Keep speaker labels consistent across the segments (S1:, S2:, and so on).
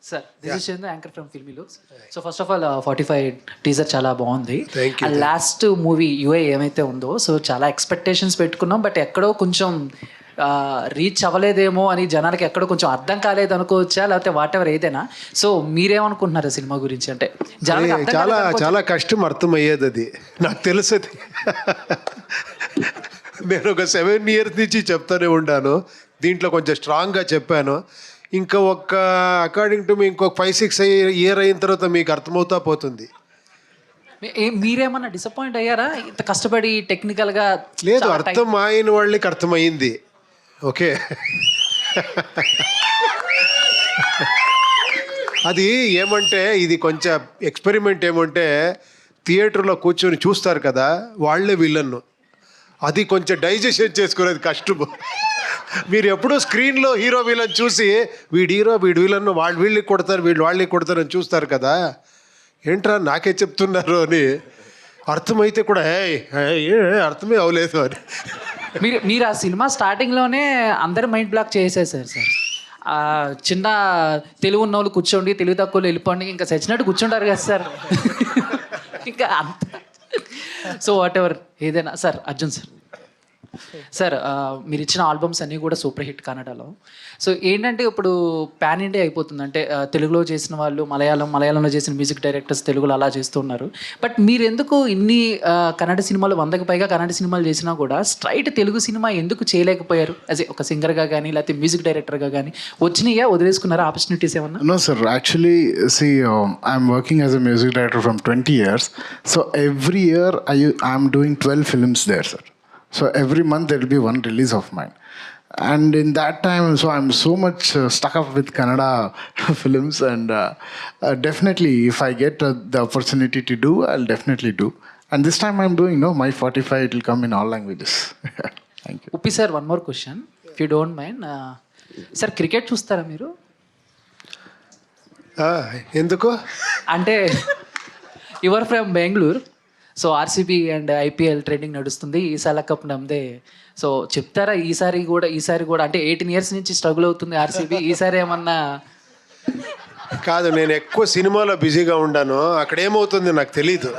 S1: Sir this is Chandu anchor from filmy looks. So first of all 45 teaser చాలా బాగుంది. Last movie UA ఏమైతే ఉందో so చాలా ఎక్స్పెక్టేషన్స్ పెట్టుకున్నాం, బట్ ఎక్కడో కొంచెం రీచ్ అవ్వలేదేమో అని జనాలకి ఎక్కడో కొంచెం అర్థం కాలేదు అనుకోవచ్చా, లేకపోతే వాట్ ఎవర్ ఏదైనా. సో మీరేమనుకుంటున్నారు సినిమా గురించి? అంటే
S2: చాలా చాలా కష్టం అర్థమయ్యేది, అది నాకు తెలుసు. అది నేను ఒక 7 years నుంచి చెప్తానే ఉన్నాను, దీంట్లో కొంచెం స్ట్రాంగ్గా చెప్పాను. ఇంకా అకార్డింగ్ టు మీ ఇంకొక 5-6 years అయిన తర్వాత మీకు అర్థమవుతా పోతుంది.
S1: మీరేమన్నా డిసప్పాయింట్ అయ్యారా ఇంత కష్టపడి టెక్నికల్గా?
S2: లేదు, అర్థం అయిన వాళ్ళకి అర్థమైంది. ఓకే, అది ఏమంటే ఇది కొంచెం ఎక్స్పెరిమెంట్. ఏమంటే థియేటర్లో కూర్చొని చూస్తారు కదా, వాళ్ళే విలన్ను. అది కొంచెం డైజెషన్ చేసుకునేది కష్టము. మీరు ఎప్పుడూ స్క్రీన్లో హీరో విలన్ చూసి వీడు హీరో వీడు విలన్ వీళ్ళకి కొడతారు వాళ్ళకి కొడతారు అని చూస్తారు కదా, ఏంట్రా నాకే చెప్తున్నారు అని అర్థమైతే కూడా అర్థమే అవ్వలేదు అని.
S1: మీరు ఆ సినిమా స్టార్టింగ్లోనే అందరు మైండ్ బ్లాక్ చేసేసారు సార్. చిన్న తెలుగు ఉన్న వాళ్ళు కూర్చోండి, తెలుగు తక్కువ వెళ్ళిపోండి, ఇంకా చచ్చినట్టు కూర్చుంటారు కదా సార్. ఇంకా అంత సో వాట్ ఎవర్ ఏదైనా. సార్ అర్జున్ సార్ మీరు ఇచ్చిన ఆల్బమ్స్ అన్నీ కూడా సూపర్ హిట్ కన్నడలో. సో ఏంటంటే ఇప్పుడు పాన్ ఇండియా అయిపోతుంది. అంటే తెలుగులో చేసిన వాళ్ళు మలయాళంలో చేసిన మ్యూజిక్ డైరెక్టర్స్ తెలుగులో అలా చేస్తున్నారు. బట్ మీరు ఎందుకు ఇన్ని కన్నడ సినిమాలు 100కి పైగా కన్నడ సినిమాలు చేసినా కూడా స్ట్రైట్ తెలుగు సినిమా ఎందుకు చేయలేకపోయారు? యాజ్ ఒక సింగర్గా కానీ లేకపోతే మ్యూజిక్ డైరెక్టర్గా కానీ వచ్చినాయా, వదిలేసుకున్నారా ఆపర్చునిటీస్ ఏమన్నా?
S3: No sir, actually see I'm working as a music director from 20 years. So every year I'm doing 12 films there sir. So every month there will be one release of mine. And in that time, so I'm so much stuck up with Kannada films, and definitely if I get the opportunity to do, I'll definitely do. And this time I'm doing my 45, it will come in all languages. Thank you.
S1: Uppi sir, one more question if you don't mind. Sir, cricket చూస్తారా మీరు?
S2: ఎందుకు
S1: అంటే your from Bengaluru, so RCB and IPL trending నడుస్తుంది, ఈసారి cup నమ్మదే. So చెప్తారా ఈసారి కూడా అంటే 18 years నుంచి స్ట్రగుల్ అవుతుంది ఆర్సీబీ, ఈసారి ఏమన్నా?
S2: కాదు, నేను ఎక్కువ సినిమాలో బిజీగా ఉన్నాను, అక్కడ ఏమవుతుంది నాకు తెలీదు.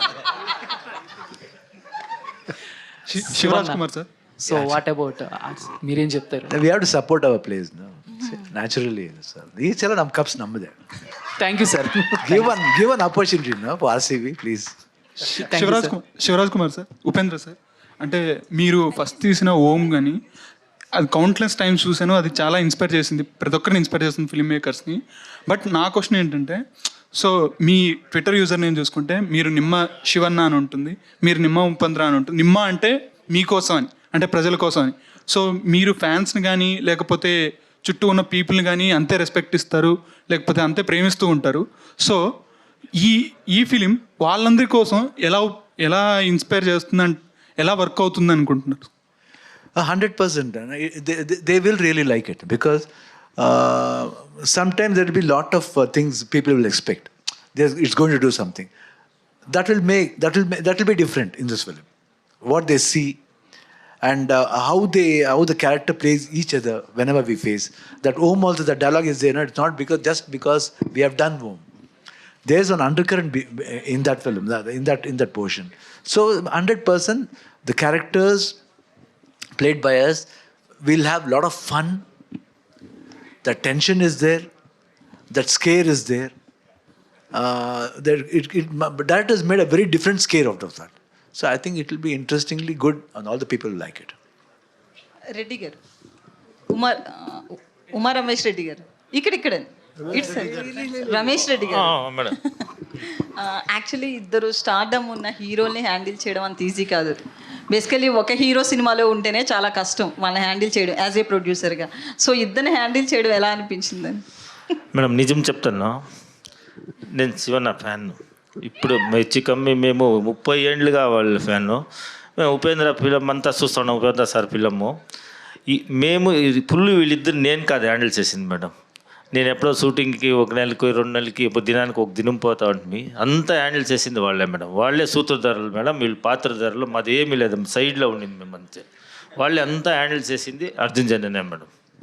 S4: Shivaraj Kumar sir.
S1: So what about మీరేం చెప్తారు?
S5: We have to support our players, no? Naturally, sir. Each chala nam cups nammade.
S1: Thank you sir.
S5: Give an opportunity, no, for RCB, please.
S4: Shivaraj Kumar sir. Upendra sir, అంటే మీరు ఫస్ట్ తీసిన ఓం కానీ అది countless times చూసాను, అది చాలా ఇన్స్పైర్ చేసింది, ప్రతి ఒక్కరిని ఇన్స్పైర్ చేస్తుంది ఫిల్మ్ మేకర్స్ని. బట్ నా క్వశ్చన్ ఏంటంటే, సో మీ ట్విట్టర్ యూజర్ నేమ్ చూసుకుంటే మీరు నిమ్మ శివన్న అని ఉంటుంది, మీరు నిమ్మ ఉపేంద్ర అని ఉంటుంది. నిమ్మ అంటే మీకోసం అని, అంటే ప్రజల కోసం అని. సో మీరు ఫ్యాన్స్ని కానీ లేకపోతే చుట్టూ ఉన్న పీపుల్ని కానీ అంతే రెస్పెక్ట్ ఇస్తారు, లేకపోతే అంతే ప్రేమిస్తూ ఉంటారు. సో ఈ ఫిలిం వాళ్ళందరి కోసం ఎలా ఇన్స్పైర్ చేస్తుందని, ఎలా వర్క్ అవుతుంది అనుకుంటున్నారు?
S5: 100%. They will really like it because sometimes there will be lot of things people will expect. It's going to do something that will be different in this film. What they see and how the character plays each other whenever we face that. Om also, the dialogue is there. No, it's not because we have done Om. There's an undercurrent in that film, in that portion. So 100%, the characters played by us will have a lot of fun. The tension is there, that scare is there. Directors made a very different scare out of that. So I think it will be interestingly good, and all the people will like it.
S6: Reddy గారు, ఉమా రమేష్ రెడ్డి గారు, ఇక్కడ it's Ramesh Reddy గారు. Actually ఇద్దరు stardom ఉన్న హీరోల్ని handle చేయడం అంత easy కాదు. Basically ఒక హీరో సినిమాలో ఉంటేనే చాలా కష్టం వాళ్ళని హ్యాండిల్ చేయడం యాజ్ ఏ ప్రొడ్యూసర్గా. సో ఇద్దరిని హ్యాండిల్ చేయడం ఎలా అనిపించిందని?
S7: మేడం నిజం చెప్తాను, నేను శివన్న ఫ్యాన్. ఇప్పుడు మెచ్చి కమ్మి మేము 30 ఏళ్ళుగా వాళ్ళ ఫ్యాను. మేము ఉపేంద్ర ఫిలం అంతా చూస్తున్నాం, ఉపేంద్ర సార్ ఫిలము. మేము ఫుల్ వీళ్ళిద్దరు నేను కాదు హ్యాండిల్ చేసింది మేడం. నేను ఎప్పుడో షూటింగ్కి 1 నెలకి 2 నెలలకి ఇప్పుడు దినానికి 1 దినం పోతా ఉంటుంది, అంతా హ్యాండిల్ చేసింది వాళ్ళే మేడం. వాళ్ళే సూత్రధారులు మేడం, వీళ్ళు పాత్రధారులు. మాది ఏమీ లేదు, సైడ్లో ఉండింది మేము అంతే. వాళ్ళే అంతా హ్యాండిల్ చేసింది అర్జున్ జన్యనే మేడం.